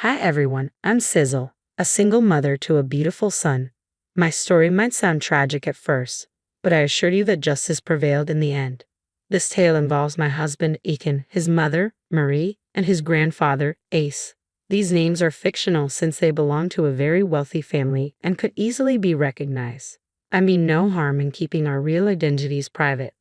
Hi everyone, I'm Sizzle, a single mother to a beautiful son. My story might sound tragic at first, but I assure you that justice prevailed in the end. This tale involves my husband, Ethan, his mother, Marie, and his grandfather, Ace. These names are fictional since they belong to a very wealthy family and could easily be recognized. I mean no harm in keeping our real identities private.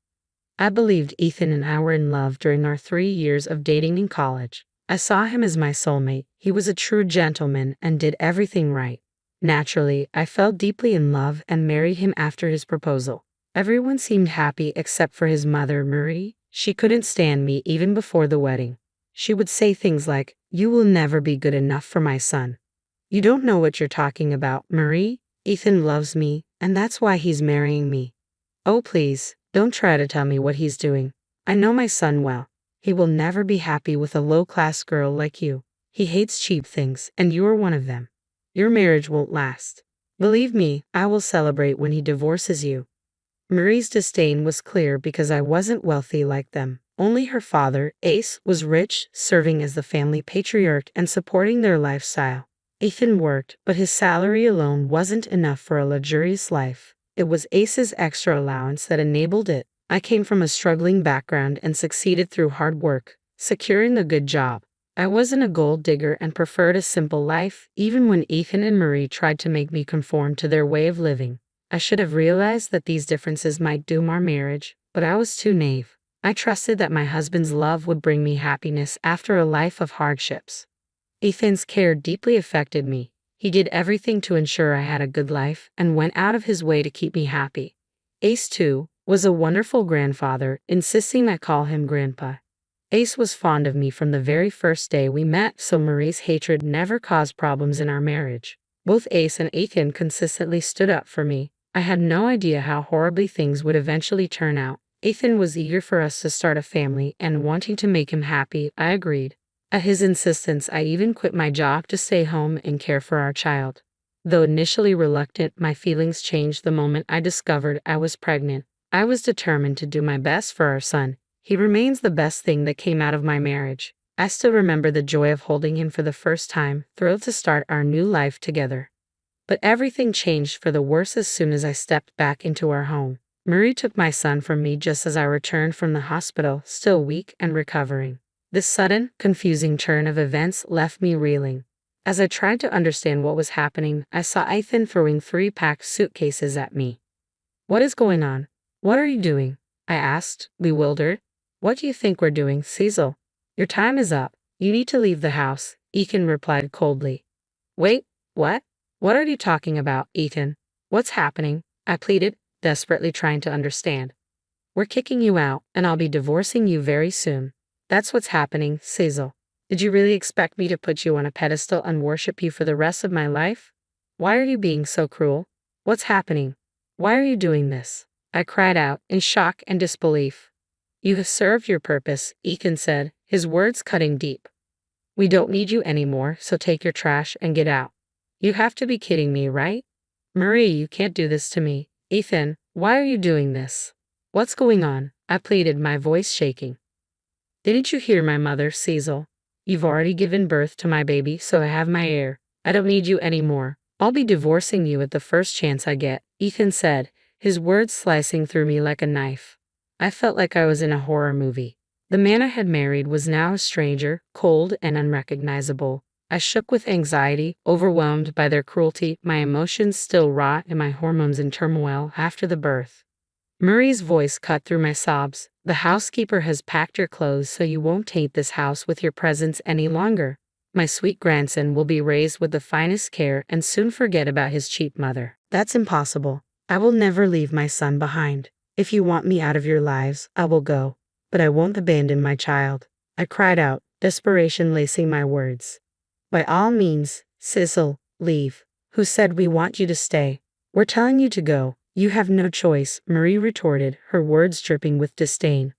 I believed Ethan and I were in love during our 3 years of dating in college. I saw him as my soulmate. He was a true gentleman and did everything right. Naturally, I fell deeply in love and married him after his proposal. Everyone seemed happy except for his mother, Marie. She couldn't stand me even before the wedding. She would say things like, "You will never be good enough for my son. You don't know what you're talking about, Marie. Ethan loves me, and that's why he's marrying me. Oh, please, don't try to tell me what he's doing. I know my son well. He will never be happy with a low-class girl like you. He hates cheap things, and you're one of them. Your marriage won't last. Believe me, I will celebrate when he divorces you." Marie's disdain was clear because I wasn't wealthy like them. Only her father, Ace, was rich, serving as the family patriarch and supporting their lifestyle. Ethan worked, but his salary alone wasn't enough for a luxurious life. It was Ace's extra allowance that enabled it. I came from a struggling background and succeeded through hard work, securing a good job. I wasn't a gold digger and preferred a simple life, even when Ethan and Marie tried to make me conform to their way of living. I should have realized that these differences might doom our marriage, but I was too naive. I trusted that my husband's love would bring me happiness after a life of hardships. Ethan's care deeply affected me. He did everything to ensure I had a good life and went out of his way to keep me happy. Ace, too, was a wonderful grandfather, insisting I call him Grandpa. Ace was fond of me from the very first day we met, so Marie's hatred never caused problems in our marriage. Both Ace and Ethan consistently stood up for me. I had no idea how horribly things would eventually turn out. Ethan was eager for us to start a family, and wanting to make him happy, I agreed. At his insistence, I even quit my job to stay home and care for our child. Though initially reluctant, my feelings changed the moment I discovered I was pregnant. I was determined to do my best for our son. He remains the best thing that came out of my marriage. I still remember the joy of holding him for the first time, thrilled to start our new life together. But everything changed for the worse as soon as I stepped back into our home. Marie took my son from me just as I returned from the hospital, still weak and recovering. This sudden, confusing turn of events left me reeling. As I tried to understand what was happening, I saw Ethan throwing 3 packed suitcases at me. "What is going on? What are you doing?" I asked, bewildered. "What do you think we're doing, Cecil? Your time is up. You need to leave the house," Ethan replied coldly. "Wait, what? What are you talking about, Ethan? What's happening?" I pleaded, desperately trying to understand. "We're kicking you out, and I'll be divorcing you very soon. That's what's happening, Cecil. Did you really expect me to put you on a pedestal and worship you for the rest of my life? Why are you being so cruel? What's happening? Why are you doing this?" I cried out, in shock and disbelief. "You have served your purpose," Ethan said, his words cutting deep. "We don't need you anymore, so take your trash and get out." "You have to be kidding me, right? Marie, you can't do this to me." "Ethan, why are you doing this? What's going on?" I pleaded, my voice shaking. "Didn't you hear my mother, Cecil? You've already given birth to my baby, so I have my heir. I don't need you anymore. I'll be divorcing you at the first chance I get," Ethan said, his words slicing through me like a knife. I felt like I was in a horror movie. The man I had married was now a stranger, cold and unrecognizable. I shook with anxiety, overwhelmed by their cruelty, my emotions still raw and my hormones in turmoil after the birth. Marie's voice cut through my sobs. "The housekeeper has packed your clothes so you won't taint this house with your presence any longer. My sweet grandson will be raised with the finest care and soon forget about his cheap mother." "That's impossible. I will never leave my son behind. If you want me out of your lives, I will go, but I won't abandon my child," I cried out, desperation lacing my words. "By all means, Cecil, leave. Who said we want you to stay? We're telling you to go. You have no choice," Marie retorted, her words dripping with disdain.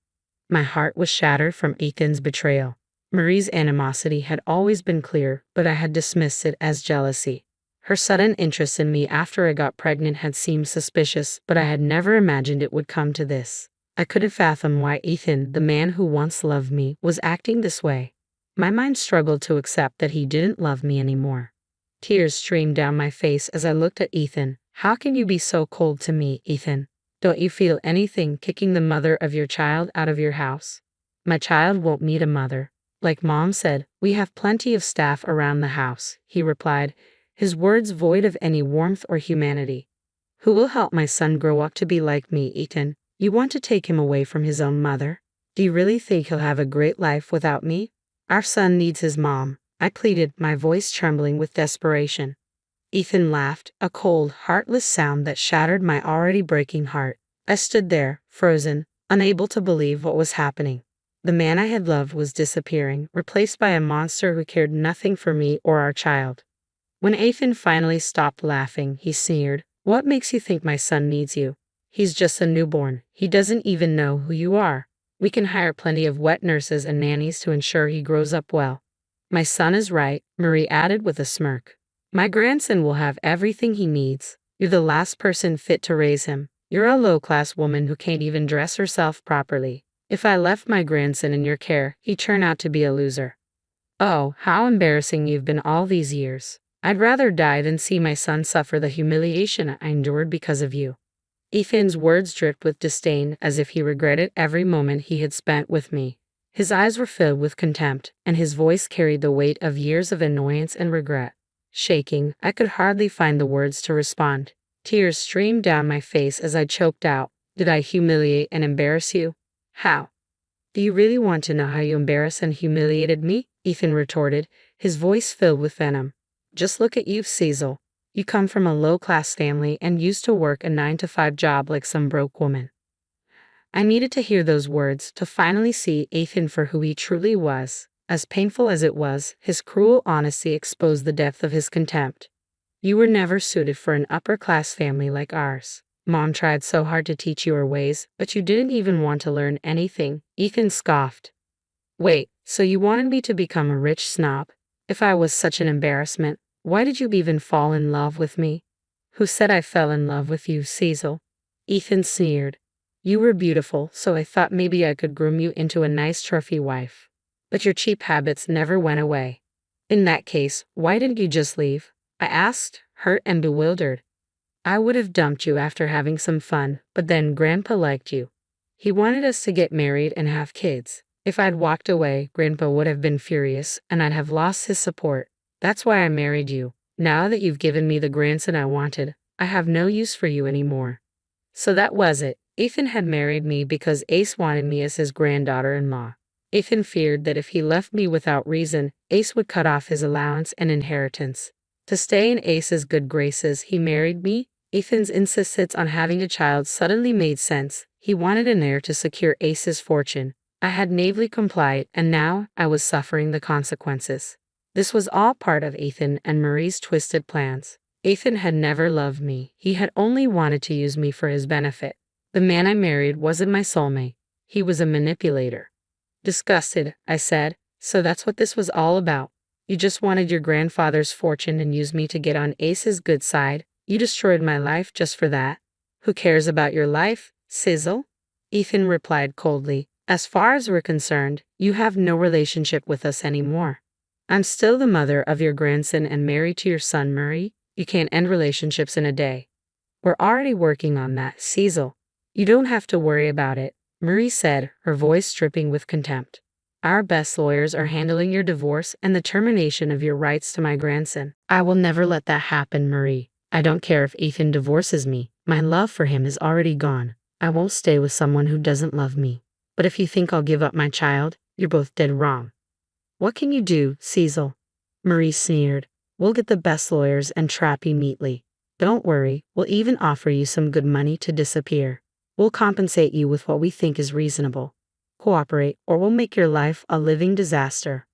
My heart was shattered from Ethan's betrayal. Marie's animosity had always been clear, but I had dismissed it as jealousy. Her sudden interest in me after I got pregnant had seemed suspicious, but I had never imagined it would come to this. I couldn't fathom why Ethan, the man who once loved me, was acting this way. My mind struggled to accept that he didn't love me anymore. Tears streamed down my face as I looked at Ethan. How can you be so cold to me, Ethan? Don't you feel anything kicking the mother of your child out of your house? My child won't need a mother. Like Mom said, we have plenty of staff around the house, he replied, his words void of any warmth or humanity. Who will help my son grow up to be like me, Ethan? You want to take him away from his own mother? Do you really think he'll have a great life without me? Our son needs his mom, I pleaded, my voice trembling with desperation. Ethan laughed, a cold, heartless sound that shattered my already breaking heart. I stood there, frozen, unable to believe what was happening. The man I had loved was disappearing, replaced by a monster who cared nothing for me or our child. When Ethan finally stopped laughing, he sneered, "What makes you think my son needs you? He's just a newborn. He doesn't even know who you are. We can hire plenty of wet nurses and nannies to ensure he grows up well." "My son is right," Marie added with a smirk. "My grandson will have everything he needs. You're the last person fit to raise him. You're a low-class woman who can't even dress herself properly. If I left my grandson in your care, he'd turn out to be a loser." "Oh, how embarrassing you've been all these years. I'd rather die than see my son suffer the humiliation I endured because of you." Ethan's words dripped with disdain as if he regretted every moment he had spent with me. His eyes were filled with contempt, and his voice carried the weight of years of annoyance and regret. Shaking, I could hardly find the words to respond. Tears streamed down my face as I choked out, "Did I humiliate and embarrass you? How?" "Do you really want to know how you embarrassed and humiliated me?" Ethan retorted, his voice filled with venom. "Just look at you, Cecil. You come from a low-class family and used to work a 9-to-5 job like some broke woman." I needed to hear those words to finally see Ethan for who he truly was. As painful as it was, his cruel honesty exposed the depth of his contempt. "You were never suited for an upper-class family like ours. Mom tried so hard to teach you her ways, but you didn't even want to learn anything," Ethan scoffed. "Wait, so you wanted me to become a rich snob? If I was such an embarrassment, why did you even fall in love with me?" "Who said I fell in love with you, Cecil?" Ethan sneered. "You were beautiful, so I thought maybe I could groom you into a nice trophy wife. But your cheap habits never went away." "In that case, why didn't you just leave?" I asked, hurt and bewildered. "I would have dumped you after having some fun, but then Grandpa liked you. He wanted us to get married and have kids. If I'd walked away, Grandpa would have been furious, and I'd have lost his support. That's why I married you. Now that you've given me the grandson I wanted, I have no use for you anymore." So that was it. Ethan had married me because Ace wanted me as his granddaughter-in-law. Ethan feared that if he left me without reason, Ace would cut off his allowance and inheritance. To stay in Ace's good graces, he married me. Ethan's insistence on having a child suddenly made sense. He wanted an heir to secure Ace's fortune. I had naively complied, and now I was suffering the consequences. This was all part of Ethan and Marie's twisted plans. Ethan had never loved me. He had only wanted to use me for his benefit. The man I married wasn't my soulmate. He was a manipulator. Disgusted, I said, "So that's what this was all about. You just wanted your grandfather's fortune and used me to get on Ace's good side. You destroyed my life just for that." "Who cares about your life, Sizzle?" Ethan replied coldly. "As far as we're concerned, you have no relationship with us anymore. I'm still the mother of your grandson and married to your son, Murray. You can't end relationships in a day." "We're already working on that, Cecil. You don't have to worry about it," Marie said, her voice dripping with contempt. "Our best lawyers are handling your divorce and the termination of your rights to my grandson." "I will never let that happen, Marie. I don't care if Ethan divorces me. My love for him is already gone. I won't stay with someone who doesn't love me. But if you think I'll give up my child, you're both dead wrong." "What can you do, Cecil?" Marie sneered. "We'll get the best lawyers and trap you neatly. Don't worry, we'll even offer you some good money to disappear. We'll compensate you with what we think is reasonable. Cooperate, or we'll make your life a living disaster."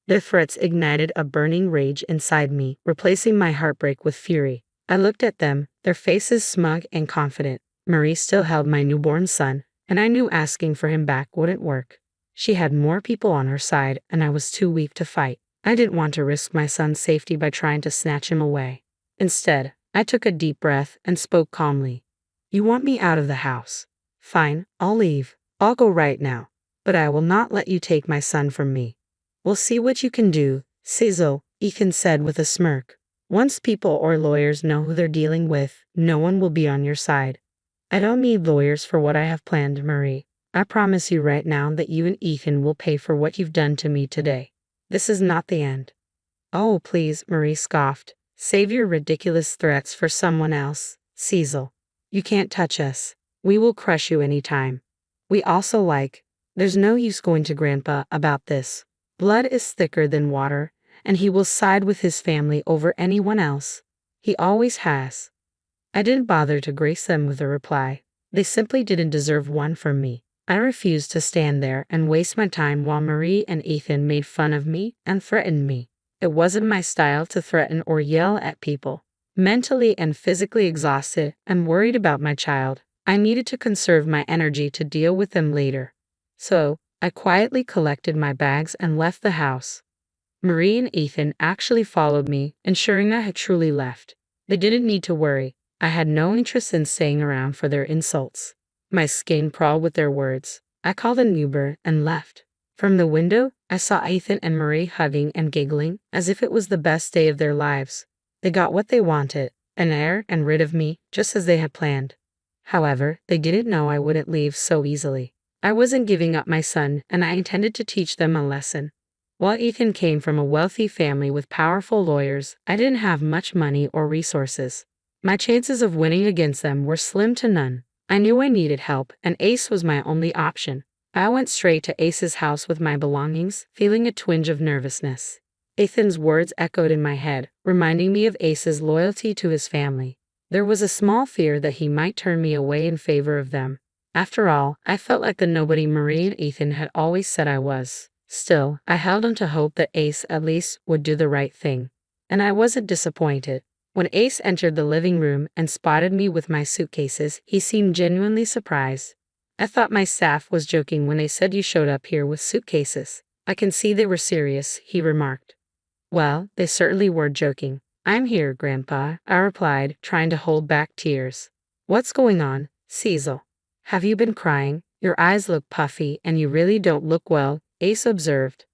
Their threats ignited a burning rage inside me, replacing my heartbreak with fury. I looked at them, their faces smug and confident. Marie still held my newborn son, and I knew asking for him back wouldn't work. She had more people on her side, and I was too weak to fight. I didn't want to risk my son's safety by trying to snatch him away. Instead, I took a deep breath and spoke calmly. "You want me out of the house? Fine, I'll leave. I'll go right now. But I will not let you take my son from me." We'll see what you can do, Cecil, Ethan said with a smirk. Once people or lawyers know who they're dealing with, no one will be on your side. I don't need lawyers for what I have planned, Marie. I promise you right now that you and Ethan will pay for what you've done to me today. This is not the end. Oh, please, Marie scoffed. Save your ridiculous threats for someone else, Cecil. You can't touch us. We will crush you any time. We also there's no use going to Grandpa about this. Blood is thicker than water, and he will side with his family over anyone else. He always has. I didn't bother to grace them with a reply. They simply didn't deserve one from me. I refused to stand there and waste my time while Marie and Ethan made fun of me and threatened me. It wasn't my style to threaten or yell at people. Mentally and physically exhausted and worried about my child, I needed to conserve my energy to deal with them later. So, I quietly collected my bags and left the house. Marie and Ethan actually followed me, ensuring I had truly left. They didn't need to worry. I had no interest in staying around for their insults. My skin crawled with their words. I called an Uber and left. From the window, I saw Ethan and Marie hugging and giggling as if it was the best day of their lives. They got what they wanted, an heir and rid of me, just as they had planned. However, they didn't know I wouldn't leave so easily. I wasn't giving up my son, and I intended to teach them a lesson. While Ethan came from a wealthy family with powerful lawyers, I didn't have much money or resources. My chances of winning against them were slim to none. I knew I needed help, and Ace was my only option. I went straight to Ace's house with my belongings, feeling a twinge of nervousness. Ethan's words echoed in my head, reminding me of Ace's loyalty to his family. There was a small fear that he might turn me away in favor of them. After all, I felt like the nobody Marie and Ethan had always said I was. Still, I held on to hope that Ace at least would do the right thing. And I wasn't disappointed. When Ace entered the living room and spotted me with my suitcases, he seemed genuinely surprised. I thought my staff was joking when they said you showed up here with suitcases. I can see they were serious, he remarked. Well, they certainly were joking. I'm here, Grandpa, I replied, trying to hold back tears. What's going on, Cecil? Have you been crying? Your eyes look puffy and you really don't look well, Ace observed.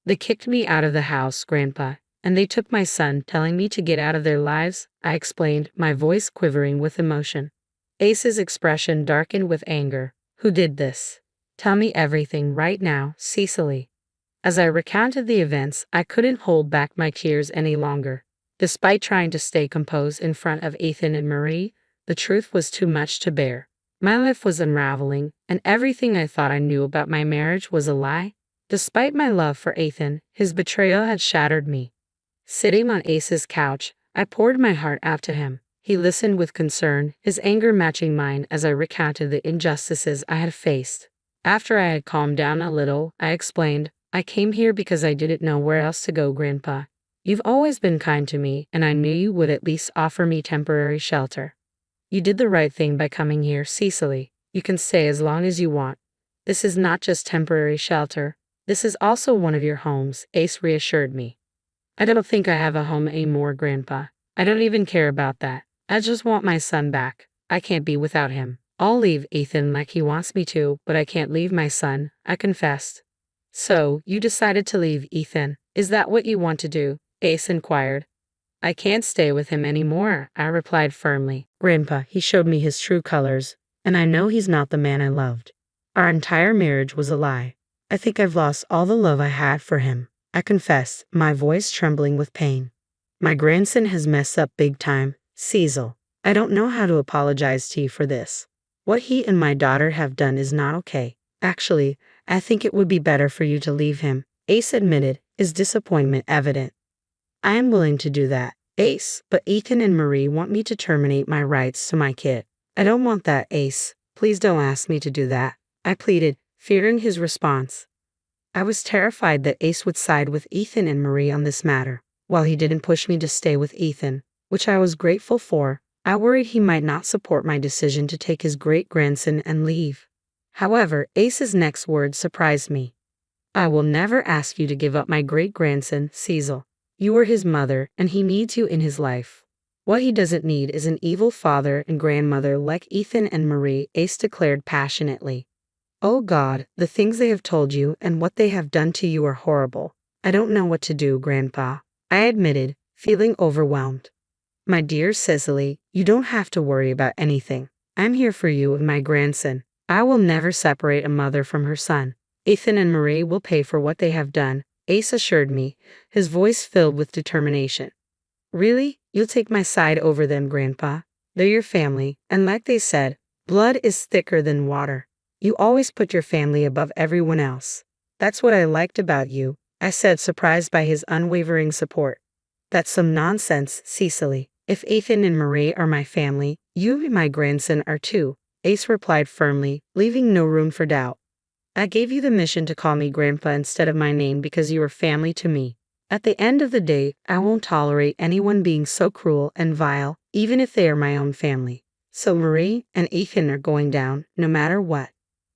They kicked me out of the house, Grandpa, and they took my son, telling me to get out of their lives, I explained, my voice quivering with emotion. Ace's expression darkened with anger. Who did this? Tell me everything right now, Cecily. As I recounted the events, I couldn't hold back my tears any longer. Despite trying to stay composed in front of Ethan and Marie, the truth was too much to bear. My life was unraveling, and everything I thought I knew about my marriage was a lie. Despite my love for Ethan, his betrayal had shattered me. Sitting on Ace's couch, I poured my heart out to him. He listened with concern, his anger matching mine as I recounted the injustices I had faced. After I had calmed down a little, I explained, I came here because I didn't know where else to go, Grandpa. You've always been kind to me, and I knew you would at least offer me temporary shelter. You did the right thing by coming here, Cecily. You can stay as long as you want. This is not just temporary shelter. This is also one of your homes, Ace reassured me. I don't think I have a home anymore, Grandpa. I don't even care about that. I just want my son back. I can't be without him. I'll leave Ethan like he wants me to, but I can't leave my son, I confessed. So, you decided to leave Ethan. Is that what you want to do? Ace inquired. I can't stay with him anymore, I replied firmly. Grandpa, he showed me his true colors, and I know he's not the man I loved. Our entire marriage was a lie. I think I've lost all the love I had for him, I confessed, my voice trembling with pain. My grandson has messed up big time, Cecil. I don't know how to apologize to you for this. What he and my daughter have done is not okay. Actually, I think it would be better for you to leave him, Ace admitted, his disappointment evident. I am willing to do that, Ace, but Ethan and Marie want me to terminate my rights to my kid. I don't want that, Ace. Please don't ask me to do that, I pleaded, fearing his response. I was terrified that Ace would side with Ethan and Marie on this matter. While he didn't push me to stay with Ethan, which I was grateful for, I worried he might not support my decision to take his great-grandson and leave. However, Ace's next words surprised me. I will never ask you to give up my great-grandson, Cecil. You are his mother, and he needs you in his life. What he doesn't need is an evil father and grandmother like Ethan and Marie, Ace declared passionately. Oh God, the things they have told you and what they have done to you are horrible. I don't know what to do, Grandpa, I admitted, feeling overwhelmed. My dear Cecily, you don't have to worry about anything. I'm here for you and my grandson. I will never separate a mother from her son. Ethan and Marie will pay for what they have done, Ace assured me, his voice filled with determination. Really? You'll take my side over them, Grandpa? They're your family, and like they said, blood is thicker than water. You always put your family above everyone else. That's what I liked about you, I said, surprised by his unwavering support. That's some nonsense, Cecily. If Ethan and Marie are my family, you and my grandson are too, Ace replied firmly, leaving no room for doubt. I gave you the mission to call me Grandpa instead of my name because you are family to me. At the end of the day, I won't tolerate anyone being so cruel and vile, even if they are my own family. So Marie and Ethan are going down, no matter what.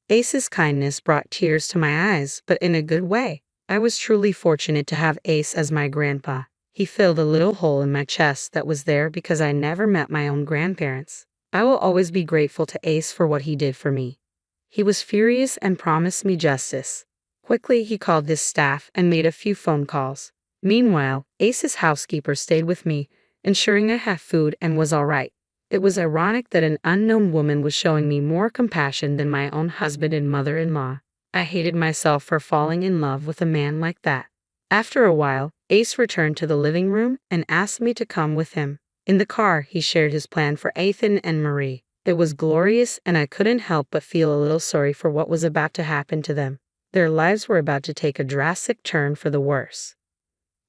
Ace's kindness brought tears to my eyes, but in a good way. I was truly fortunate to have Ace as my grandpa. He filled a little hole in my chest that was there because I never met my own grandparents. I will always be grateful to Ace for what he did for me. He was furious and promised me justice. Quickly, he called his staff and made a few phone calls. Meanwhile, Ace's housekeeper stayed with me, ensuring I had food and was all right. It was ironic that an unknown woman was showing me more compassion than my own husband and mother-in-law. I hated myself for falling in love with a man like that. After a while, Ace returned to the living room and asked me to come with him. In the car, he shared his plan for Ethan and Marie. It was glorious, and I couldn't help but feel a little sorry for what was about to happen to them. Their lives were about to take a drastic turn for the worse.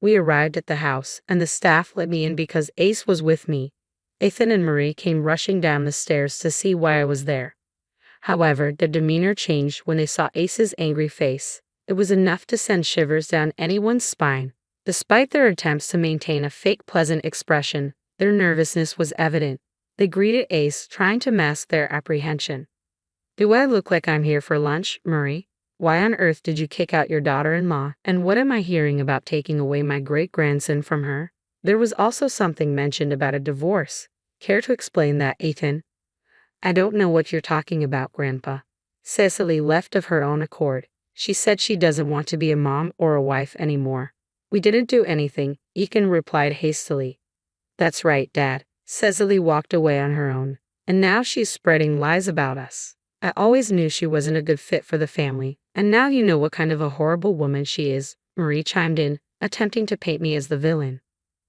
We arrived at the house, and the staff let me in because Ace was with me. Ethan and Marie came rushing down the stairs to see why I was there. However, their demeanor changed when they saw Ace's angry face. It was enough to send shivers down anyone's spine. Despite their attempts to maintain a fake pleasant expression, their nervousness was evident. They greeted Ace, trying to mask their apprehension. Do I look like I'm here for lunch, Marie? Why on earth did you kick out your daughter-in-law? And what am I hearing about taking away my great-grandson from her? There was also something mentioned about a divorce. Care to explain that, Ethan? I don't know what you're talking about, Grandpa. Cecily left of her own accord. She said she doesn't want to be a mom or a wife anymore. We didn't do anything, Ethan replied hastily. That's right, Dad. Cecily walked away on her own, and now she's spreading lies about us. I always knew she wasn't a good fit for the family, and now you know what kind of a horrible woman she is, Marie chimed in, attempting to paint me as the villain.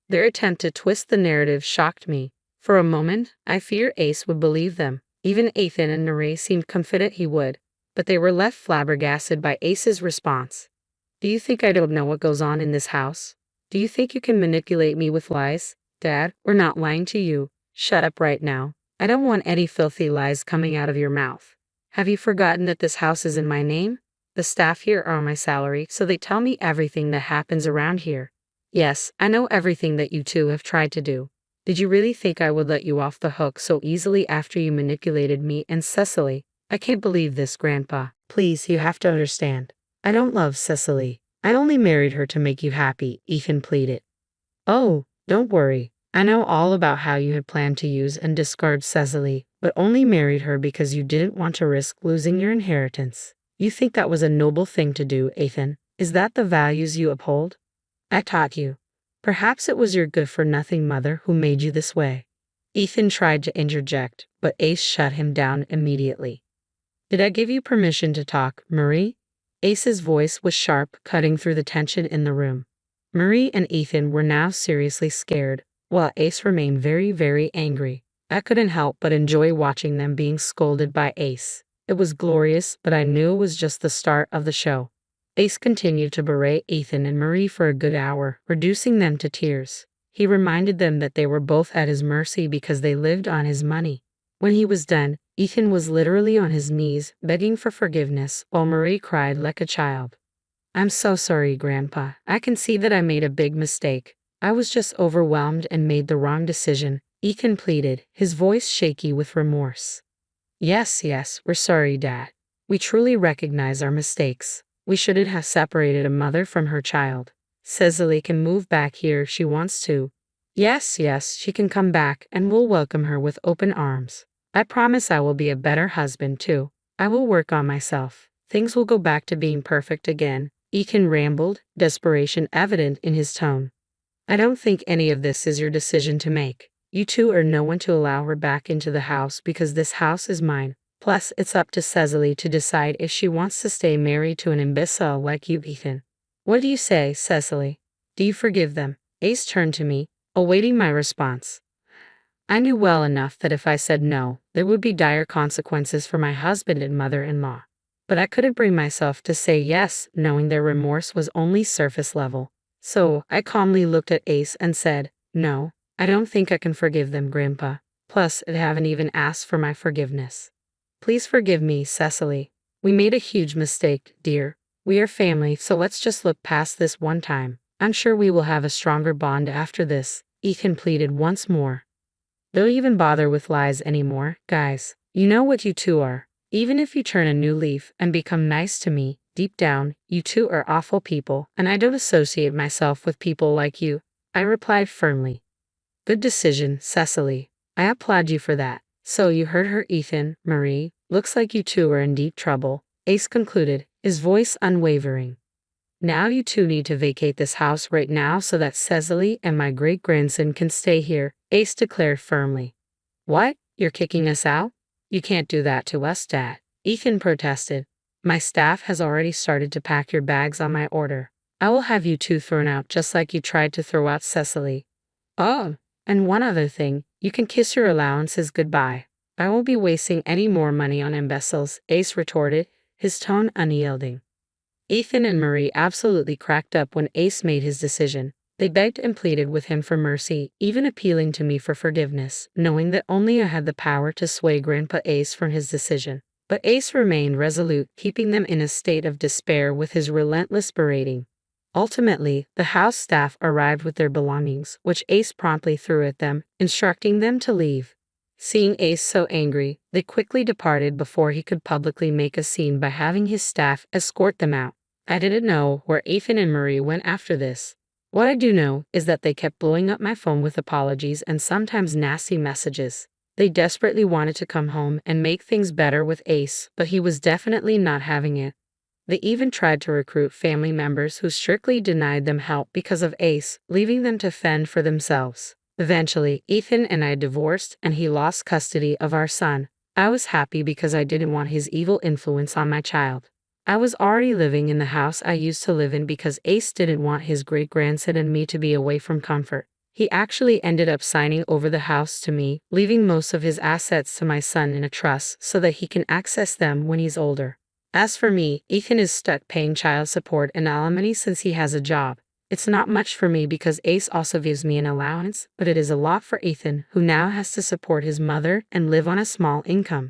Their attempt to twist the narrative shocked me. For a moment, I feared Ace would believe them. Even Ethan and Marie seemed confident he would, but they were left flabbergasted by Ace's response. Do you think I don't know what goes on in this house? Do you think you can manipulate me with lies? Dad, we're not lying to you. Shut up right now. I don't want any filthy lies coming out of your mouth. Have you forgotten that this house is in my name? The staff here are on my salary, so they tell me everything that happens around here. Yes, I know everything that you two have tried to do. Did you really think I would let you off the hook so easily after you manipulated me and Cecily? I can't believe this, Grandpa. Please, you have to understand. I don't love Cecily. I only married her to make you happy, Ethan pleaded. Oh, don't worry. I know all about how you had planned to use and discard Cecily, but only married her because you didn't want to risk losing your inheritance. You think that was a noble thing to do, Ethan? Is that the values you uphold? I taught you. Perhaps it was your good-for-nothing mother who made you this way. Ethan tried to interject, but Ace shut him down immediately. Did I give you permission to talk, Marie? Ace's voice was sharp, cutting through the tension in the room. Marie and Ethan were now seriously scared, while Ace remained very, very angry. I couldn't help but enjoy watching them being scolded by Ace. It was glorious, but I knew it was just the start of the show. Ace continued to berate Ethan and Marie for a good hour, reducing them to tears. He reminded them that they were both at his mercy because they lived on his money. When he was done, Ethan was literally on his knees, begging for forgiveness, while Marie cried like a child. I'm so sorry, Grandpa. I can see that I made a big mistake. I was just overwhelmed and made the wrong decision, Ethan pleaded, his voice shaky with remorse. Yes, we're sorry, Dad. We truly recognize our mistakes. We shouldn't have separated a mother from her child. Cecily can move back here if she wants to. Yes, she can come back and we'll welcome her with open arms. I promise I will be a better husband too. I will work on myself. Things will go back to being perfect again. Ethan rambled, desperation evident in his tone. I don't think any of this is your decision to make. You two are no one to allow her back into the house because this house is mine. Plus, it's up to Cecily to decide if she wants to stay married to an imbecile like you, Ethan. What do you say, Cecily? Do you forgive them? Ace turned to me, awaiting my response. I knew well enough that if I said no, there would be dire consequences for my husband and mother-in-law. But I couldn't bring myself to say yes, knowing their remorse was only surface level. So, I calmly looked at Ace and said, no, I don't think I can forgive them, Grandpa. Plus, I haven't even asked for my forgiveness. Please forgive me, Cecily. We made a huge mistake, dear. We are family, so let's just look past this one time. I'm sure we will have a stronger bond after this, Ethan pleaded once more. Don't even bother with lies anymore, guys. You know what you two are. Even if you turn a new leaf and become nice to me, deep down, you two are awful people, and I don't associate myself with people like you, I replied firmly. Good decision, Cecily. I applaud you for that. So you heard her, Ethan, Marie. Looks like you two are in deep trouble, Ace concluded, his voice unwavering. Now you two need to vacate this house right now so that Cecily and my great-grandson can stay here, Ace declared firmly. What? You're kicking us out? You can't do that to us, Dad, Ethan protested. My staff has already started to pack your bags on my order. I will have you two thrown out just like you tried to throw out Cecily. Oh, and one other thing, you can kiss your allowances goodbye. I won't be wasting any more money on imbeciles, Ace retorted, his tone unyielding. Ethan and Marie absolutely cracked up when Ace made his decision. They begged and pleaded with him for mercy, even appealing to me for forgiveness, knowing that only I had the power to sway Grandpa Ace from his decision. But Ace remained resolute, keeping them in a state of despair with his relentless berating. Ultimately, the house staff arrived with their belongings, which Ace promptly threw at them, instructing them to leave. Seeing Ace so angry, they quickly departed before he could publicly make a scene by having his staff escort them out. I didn't know where Ethan and Marie went after this. What I do know is that they kept blowing up my phone with apologies and sometimes nasty messages. They desperately wanted to come home and make things better with Ace, but he was definitely not having it. They even tried to recruit family members who strictly denied them help because of Ace, leaving them to fend for themselves. Eventually, Ethan and I divorced and he lost custody of our son. I was happy because I didn't want his evil influence on my child. I was already living in the house I used to live in because Ace didn't want his great-grandson and me to be away from comfort. He actually ended up signing over the house to me, leaving most of his assets to my son in a trust so that he can access them when he's older. As for me, Ethan is stuck paying child support and alimony since he has a job. It's not much for me because Ace also gives me an allowance, but it is a lot for Ethan, who now has to support his mother and live on a small income.